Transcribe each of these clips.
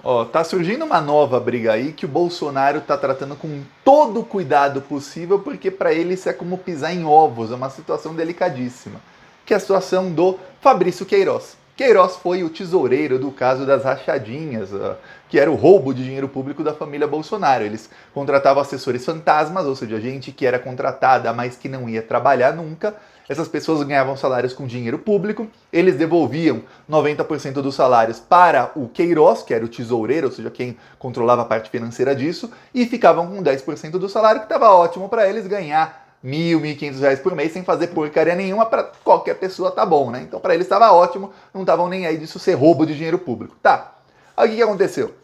Ó, tá surgindo uma nova briga aí que o Bolsonaro tá tratando com todo o cuidado possível, porque para ele isso é como pisar em ovos, é uma situação delicadíssima. Que é a situação do Fabrício Queiroz. Queiroz foi o tesoureiro do caso das rachadinhas, que era o roubo de dinheiro público da família Bolsonaro. Eles contratavam assessores fantasmas, ou seja, gente que era contratada, mas que não ia trabalhar nunca. Essas pessoas ganhavam salários com dinheiro público, eles devolviam 90% dos salários para o Queiroz, que era o tesoureiro, ou seja, quem controlava a parte financeira disso, e ficavam com 10% do salário, que estava ótimo para eles ganhar R$ 1.500 por mês sem fazer porcaria nenhuma. Para qualquer pessoa tá bom, né? Então para eles estava ótimo, não estavam nem aí disso ser roubo de dinheiro público. Tá, aí o que aconteceu?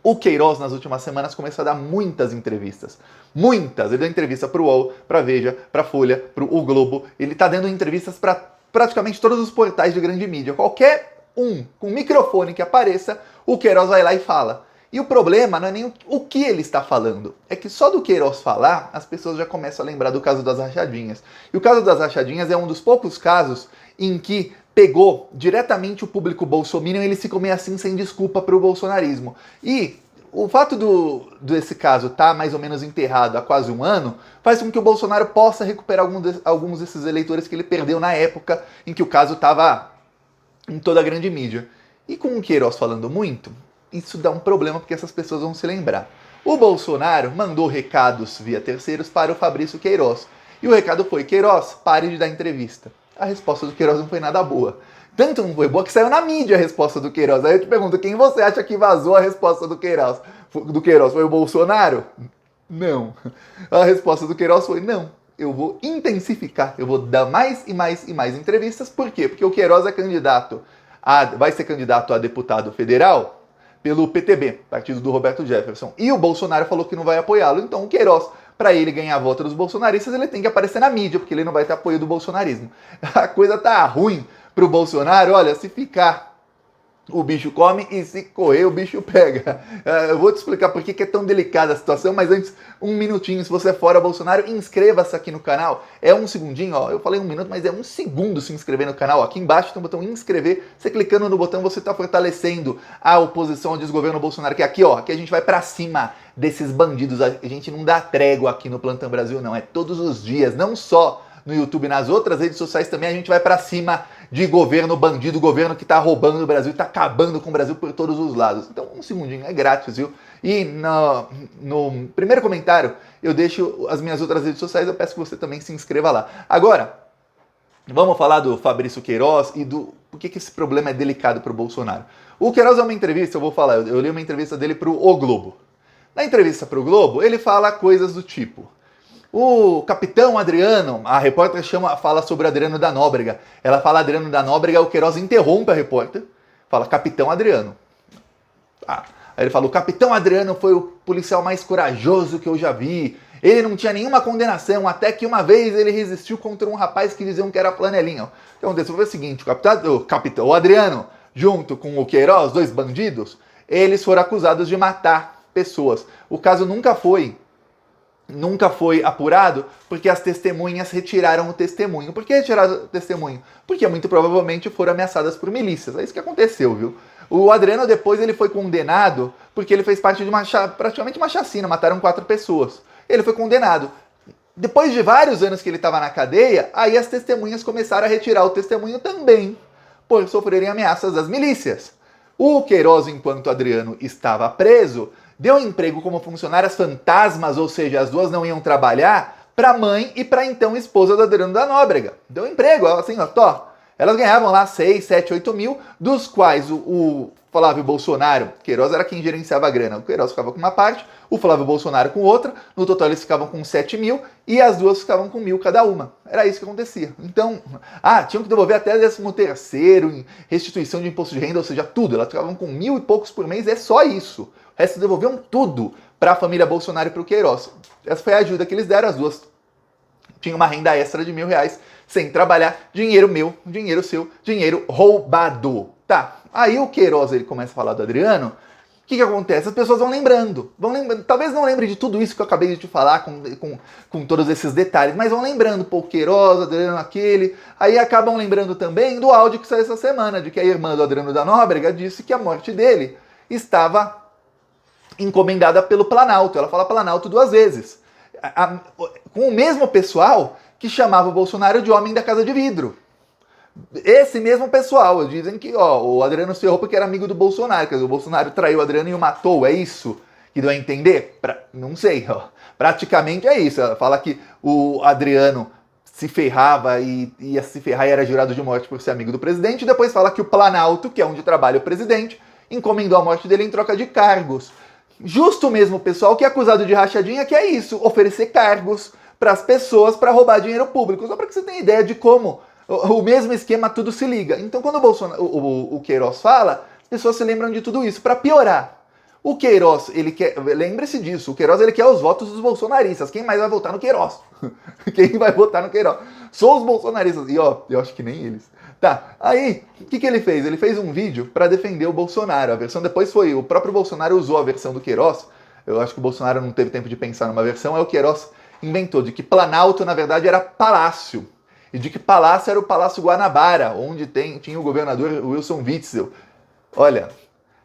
O Queiroz, nas últimas semanas, começou a dar muitas entrevistas. Muitas! Ele deu entrevista para o UOL, para a Veja, para a Folha, para o Globo. Ele está dando entrevistas para praticamente todos os portais de grande mídia. Qualquer um com microfone que apareça, o Queiroz vai lá e fala. E o problema não é nem o que ele está falando, é que só do Queiroz falar, as pessoas já começam a lembrar do caso das rachadinhas. E o caso das rachadinhas é um dos poucos casos em que pegou diretamente o público bolsominion e eles ficam meio assim sem desculpa para o bolsonarismo. E o fato desse caso estar tá mais ou menos enterrado há quase um ano faz com que o Bolsonaro possa recuperar alguns desses eleitores que ele perdeu na época em que o caso estava em toda a grande mídia. E com o Queiroz falando muito, isso dá um problema porque essas pessoas vão se lembrar. O Bolsonaro mandou recados via terceiros para o Fabrício Queiroz. E o recado foi: Queiroz, pare de dar entrevista. A resposta do Queiroz não foi nada boa. Tanto não foi boa que saiu na mídia a resposta do Queiroz. Aí eu te pergunto, quem você acha que vazou a resposta do Queiroz? Foi o Bolsonaro? Não. A resposta do Queiroz foi: não, eu vou intensificar, eu vou dar mais e mais e mais entrevistas. Por quê? Porque o Queiroz é vai ser candidato a deputado federal pelo PTB, partido do Roberto Jefferson. E o Bolsonaro falou que não vai apoiá-lo. Então o Queiroz, para ele ganhar voto dos bolsonaristas, ele tem que aparecer na mídia, porque ele não vai ter apoio do bolsonarismo. A coisa tá ruim pro Bolsonaro. Olha, se ficar, o bicho come, e se correr, o bicho pega. Eu vou te explicar por que é tão delicada a situação, mas antes, um minutinho, se você é fora Bolsonaro, inscreva-se aqui no canal. É um segundinho, ó, eu falei um minuto, mas é um segundo se inscrever no canal. Aqui embaixo tem um botão inscrever, você clicando no botão, você está fortalecendo a oposição ao desgoverno Bolsonaro, que aqui, ó, aqui a gente vai para cima desses bandidos. A gente não dá trégua aqui no Plantão Brasil, não, é todos os dias, não só no YouTube, nas outras redes sociais também a gente vai para cima de governo bandido, governo que tá roubando o Brasil, tá acabando com o Brasil por todos os lados. Então, um segundinho, é grátis, viu? E no primeiro comentário eu deixo as minhas outras redes sociais, eu peço que você também se inscreva lá. Agora, vamos falar do Fabrício Queiroz e do por que esse problema é delicado para o Bolsonaro. O Queiroz é uma entrevista, eu vou falar, eu li uma entrevista dele para o Globo. Na entrevista para o Globo, ele fala coisas do tipo: o capitão Adriano, a repórter fala sobre Adriano da Nóbrega. Ela fala Adriano da Nóbrega, o Queiroz interrompe a repórter, fala capitão Adriano. Aí ele fala: o capitão Adriano foi o policial mais corajoso que eu já vi. Ele não tinha nenhuma condenação, até que uma vez ele resistiu contra um rapaz que diziam que era flanelinha. O que aconteceu foi o seguinte: o Adriano, junto com o Queiroz, dois bandidos, eles foram acusados de matar pessoas. O caso nunca foi apurado porque as testemunhas retiraram o testemunho. Por que retiraram o testemunho? Porque muito provavelmente foram ameaçadas por milícias. É isso que aconteceu, viu? O Adriano depois ele foi condenado porque ele fez parte de praticamente uma chacina, mataram 4 pessoas. Ele foi condenado. Depois de vários anos que ele estava na cadeia, aí as testemunhas começaram a retirar o testemunho também, por sofrerem ameaças das milícias. O Queiroz, enquanto Adriano estava preso, deu emprego como funcionárias fantasmas, ou seja, as duas não iam trabalhar, para a mãe e para a então esposa do Adriano da Nóbrega. Deu emprego, assim, ó, elas ganhavam lá 6, 7, 8 mil, dos quais o Flávio Bolsonaro, Queiroz era quem gerenciava a grana, o Queiroz ficava com uma parte, o Flávio Bolsonaro com outra, no total eles ficavam com 7 mil e as duas ficavam com 1.000 cada uma. Era isso que acontecia. Então, tinham que devolver até 13º, restituição de imposto de renda, ou seja, tudo. Elas ficavam com 1.000 e poucos por mês, é só isso. O resto devolviam tudo para a família Bolsonaro e para o Queiroz. Essa foi a ajuda que eles deram, as duas tinham uma renda extra de R$ 1.000 sem trabalhar, dinheiro meu, dinheiro seu, dinheiro roubado. Tá, aí o Queiroz ele começa a falar do Adriano. O que acontece? As pessoas vão lembrando, talvez não lembre de tudo isso que eu acabei de te falar, com todos esses detalhes, mas vão lembrando, pô, Queiroz, Adriano aquele, aí acabam lembrando também do áudio que saiu essa semana, de que a irmã do Adriano da Nóbrega disse que a morte dele estava encomendada pelo Planalto. Ela fala Planalto 2 vezes. Com o mesmo pessoal que chamava o Bolsonaro de homem da casa de vidro. Esse mesmo pessoal, dizem que o Adriano se errou porque era amigo do Bolsonaro, quer dizer, o Bolsonaro traiu o Adriano e o matou, é isso? Que deu a entender? Não sei, praticamente é isso. Ela fala que o Adriano se ferrava e ia se ferrar e era jurado de morte por ser amigo do presidente, e depois fala que o Planalto, que é onde trabalha o presidente, encomendou a morte dele em troca de cargos. Justo mesmo o pessoal que é acusado de rachadinha, que é isso, oferecer cargos para as pessoas para roubar dinheiro público. Só para que você tenha ideia de como o mesmo esquema tudo se liga. Então quando o Queiroz fala, as pessoas se lembram de tudo isso. Para piorar, o Queiroz, ele quer, lembre-se disso, o Queiroz ele quer os votos dos bolsonaristas. Quem mais vai votar no Queiroz? Quem vai votar no Queiroz? Só os bolsonaristas. E eu acho que nem eles. Tá, aí, o que ele fez? Ele fez um vídeo para defender o Bolsonaro. A versão depois foi, o próprio Bolsonaro usou a versão do Queiroz. Eu acho que o Bolsonaro não teve tempo de pensar numa versão, aí o Queiroz inventou de que Planalto, na verdade, era palácio. E de que palácio era o Palácio Guanabara, onde tinha o governador Wilson Witzel. Olha,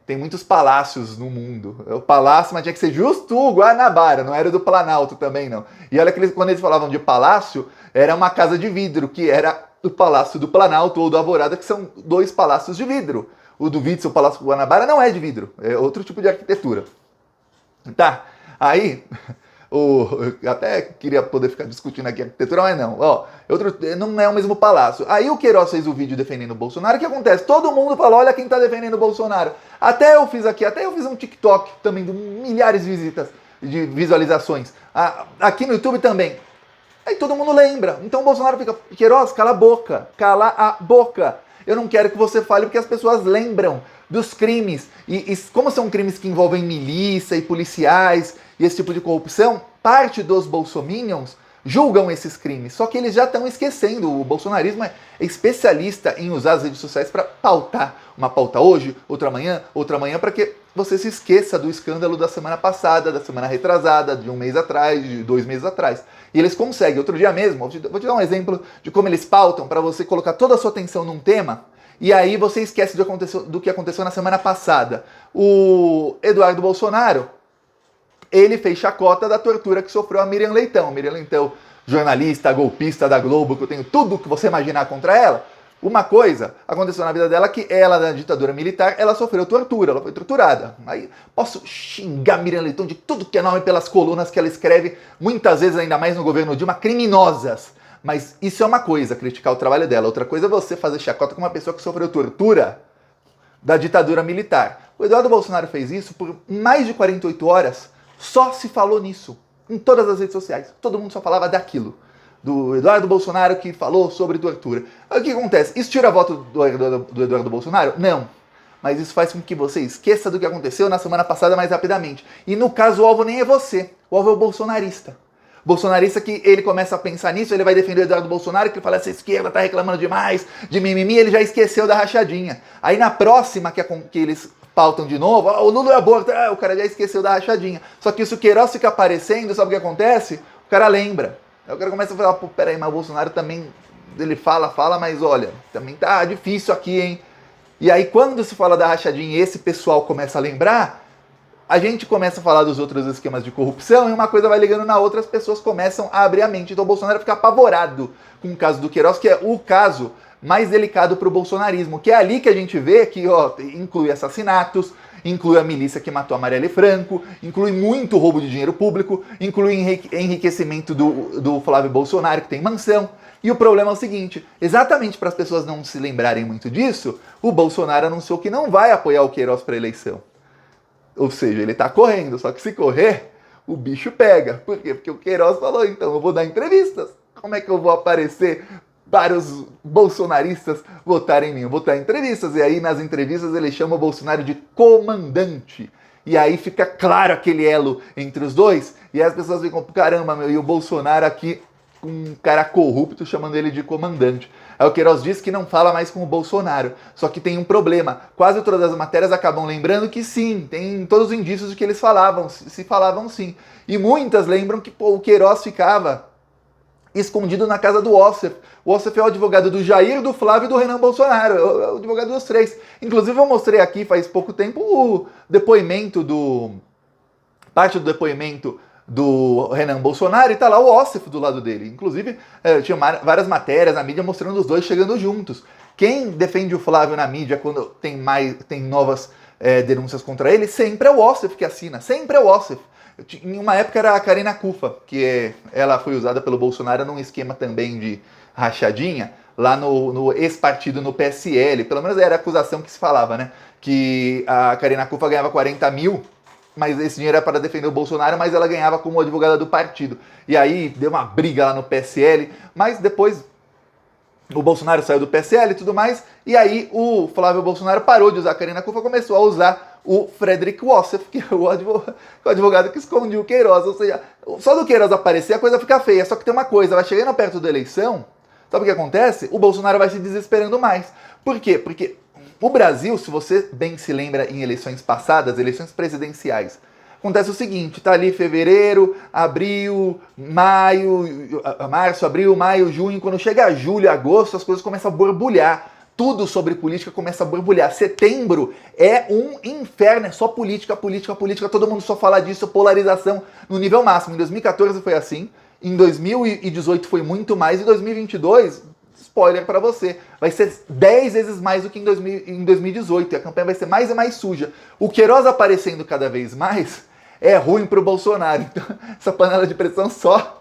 tem muitos palácios no mundo. O palácio, mas tinha que ser justo o Guanabara, não era do Planalto também, não. E olha que quando eles falavam de palácio, era uma casa de vidro, que era o Palácio do Planalto ou do Alvorada, que são 2 palácios de vidro. O do Witzel, o Palácio Guanabara, não é de vidro, é outro tipo de arquitetura. Tá, aí... eu até queria poder ficar discutindo aqui a arquitetura, mas não. Não é o mesmo palácio. Aí o Queiroz fez o vídeo defendendo o Bolsonaro. O que acontece? Todo mundo fala, olha quem tá defendendo o Bolsonaro. Até eu fiz um TikTok também de milhares de visitas, de visualizações. Aqui no YouTube também. Aí todo mundo lembra. Então o Bolsonaro fica, Queiroz, cala a boca. Cala a boca. Eu não quero que você fale porque as pessoas lembram dos crimes. E como são crimes que envolvem milícia e policiais e esse tipo de corrupção, parte dos bolsominions julgam esses crimes. Só que eles já estão esquecendo. O bolsonarismo é especialista em usar as redes sociais para pautar. Uma pauta hoje, outra amanhã, para que você se esqueça do escândalo da semana passada, da semana retrasada, de um mês atrás, de 2 meses atrás. E eles conseguem. Outro dia mesmo, vou te dar um exemplo de como eles pautam para você colocar toda a sua atenção num tema e aí você esquece do que aconteceu na semana passada. O Eduardo Bolsonaro, ele fez chacota da tortura que sofreu a Miriam Leitão. Miriam Leitão, jornalista, golpista da Globo, que eu tenho tudo que você imaginar contra ela. Uma coisa aconteceu na vida dela que ela, na ditadura militar, ela sofreu tortura, ela foi torturada. Aí posso xingar Miriam Leitão de tudo que é nome pelas colunas que ela escreve, muitas vezes, ainda mais no governo Dilma, criminosas. Mas isso é uma coisa, criticar o trabalho dela. Outra coisa é você fazer chacota com uma pessoa que sofreu tortura da ditadura militar. O Eduardo Bolsonaro fez isso por mais de 48 horas, só se falou nisso, em todas as redes sociais. Todo mundo só falava daquilo. Do Eduardo Bolsonaro que falou sobre tortura. Aí o que acontece? Isso tira a voto do Eduardo Bolsonaro? Não. Mas isso faz com que você esqueça do que aconteceu na semana passada mais rapidamente. E no caso, o alvo nem é você. O alvo é o bolsonarista. Bolsonarista que ele começa a pensar nisso, ele vai defender o Eduardo Bolsonaro, que ele fala, essa esquerda tá reclamando demais de mimimi, ele já esqueceu da rachadinha. Aí na próxima que eles pautam de novo, o Lula é aborto, o cara já esqueceu da rachadinha. Só que se o Queiroz fica aparecendo, sabe o que acontece? O cara lembra. Aí o cara começa a falar, pô, peraí, mas o Bolsonaro também, ele fala, mas olha, também tá difícil aqui, hein? E aí quando se fala da rachadinha e esse pessoal começa a lembrar, a gente começa a falar dos outros esquemas de corrupção e uma coisa vai ligando na outra, as pessoas começam a abrir a mente. Então o Bolsonaro fica apavorado com o caso do Queiroz, que é o caso mais delicado para o bolsonarismo, que é ali que a gente vê que inclui assassinatos, inclui a milícia que matou a Marielle Franco, inclui muito roubo de dinheiro público, inclui enriquecimento do Flávio Bolsonaro, que tem mansão. E o problema é o seguinte, exatamente para as pessoas não se lembrarem muito disso, o Bolsonaro anunciou que não vai apoiar o Queiroz para a eleição. Ou seja, ele tá correndo, só que se correr, o bicho pega. Por quê? Porque o Queiroz falou, então eu vou dar entrevistas. Como é que eu vou aparecer para os bolsonaristas votarem em mim? Eu vou dar entrevistas. E aí nas entrevistas ele chama o Bolsonaro de comandante. E aí fica claro aquele elo entre os dois. E aí as pessoas ficam, caramba, meu, e o Bolsonaro aqui com um cara corrupto chamando ele de comandante. Aí o Queiroz diz que não fala mais com o Bolsonaro. Só que tem um problema. Quase todas as matérias acabam lembrando que sim, tem todos os indícios de que eles falavam, se falavam sim. E muitas lembram que o Queiroz ficava escondido na casa do Ossef. O Ossef é o advogado do Jair, do Flávio e do Renan Bolsonaro, é o advogado dos três. Inclusive eu mostrei aqui faz pouco tempo o depoimento parte do depoimento do Renan Bolsonaro e tá lá o Ossef do lado dele. Inclusive tinha várias matérias na mídia mostrando os dois chegando juntos. Quem defende o Flávio na mídia quando tem novas denúncias contra ele, sempre é o Ossef que assina, sempre é o Ossef. Em uma época era a Karina Kufa, que ela foi usada pelo Bolsonaro num esquema também de rachadinha, lá no ex-partido, no PSL. Pelo menos era a acusação que se falava, né? Que a Karina Kufa ganhava 40 mil, mas esse dinheiro era para defender o Bolsonaro, mas ela ganhava como advogada do partido. E aí deu uma briga lá no PSL, mas depois o Bolsonaro saiu do PSL e tudo mais, e aí o Flávio Bolsonaro parou de usar a Karina Kufa, começou a usar o Frederick Ossef, que é o advogado que esconde o Queiroz. Ou seja, só do Queiroz aparecer a coisa fica feia. Só que tem uma coisa, vai chegando perto da eleição, sabe o que acontece? O Bolsonaro vai se desesperando mais. Por quê? Porque o Brasil, se você bem se lembra em eleições passadas, eleições presidenciais, acontece o seguinte, tá ali fevereiro, abril, maio, março, abril, maio, junho, quando chega julho, agosto, as coisas começam a borbulhar. Tudo sobre política começa a borbulhar. Setembro é um inferno, é só política, política, política, todo mundo só fala disso, polarização no nível máximo. Em 2014 foi assim, em 2018 foi muito mais, e 2022, spoiler pra você, vai ser 10 vezes mais do que em 2018, e a campanha vai ser mais e mais suja. O Queiroz aparecendo cada vez mais é ruim pro Bolsonaro, então essa panela de pressão só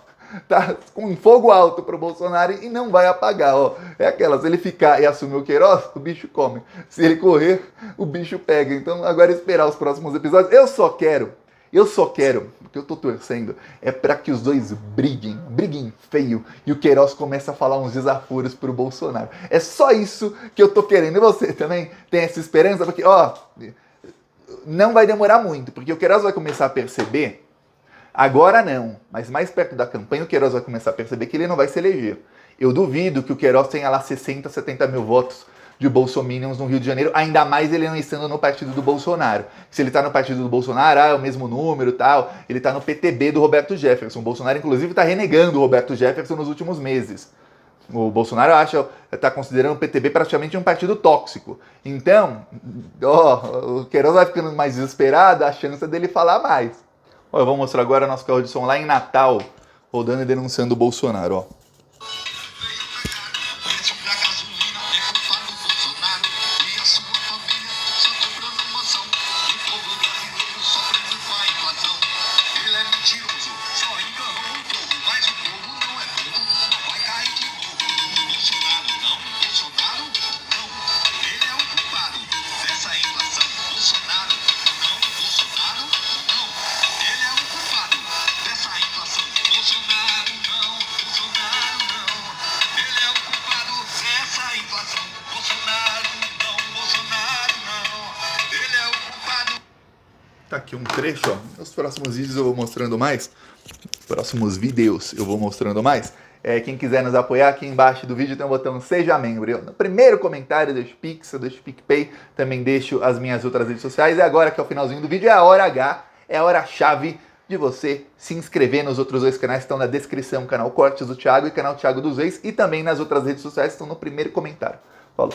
tá com fogo alto pro Bolsonaro e não vai apagar, ó. É aquela, se ele ficar e assumir o Queiroz, o bicho come. Se ele correr, o bicho pega. Então agora é esperar os próximos episódios. Eu só quero, o que eu tô torcendo é pra que os dois briguem feio, e o Queiroz comece a falar uns desaforos pro Bolsonaro. É só isso que eu tô querendo. E você também tem essa esperança? Porque, ó, não vai demorar muito, porque o Queiroz vai começar a perceber. Agora não, mas mais perto da campanha o Queiroz vai começar a perceber que ele não vai se eleger. Eu duvido que o Queiroz tenha lá 60, 70 mil votos de bolsominions no Rio de Janeiro, ainda mais ele não estando no partido do Bolsonaro. Se ele tá no partido do Bolsonaro, é o mesmo número e tal, ele tá no PTB do Roberto Jefferson. O Bolsonaro, inclusive, tá renegando o Roberto Jefferson nos últimos meses. O Bolsonaro tá considerando o PTB praticamente um partido tóxico. Então, ó, o Queiroz vai ficando mais desesperado, a chance é dele falar mais. Ó, eu vou mostrar agora nosso carro de som lá em Natal, rodando e denunciando o Bolsonaro, ó. Tá aqui um trecho, ó. Nos próximos vídeos eu vou mostrando mais. Próximos vídeos eu vou mostrando mais. Quem quiser nos apoiar, aqui embaixo do vídeo tem um botão Seja Membro. No primeiro comentário eu deixo Pix, eu deixo PicPay, também deixo as minhas outras redes sociais. E agora que é o finalzinho do vídeo, é a hora H, é a hora chave de você se inscrever nos outros dois canais que estão na descrição, canal Cortes do Thiago e canal Thiago dos Reis, e também nas outras redes sociais que estão no primeiro comentário. Falou!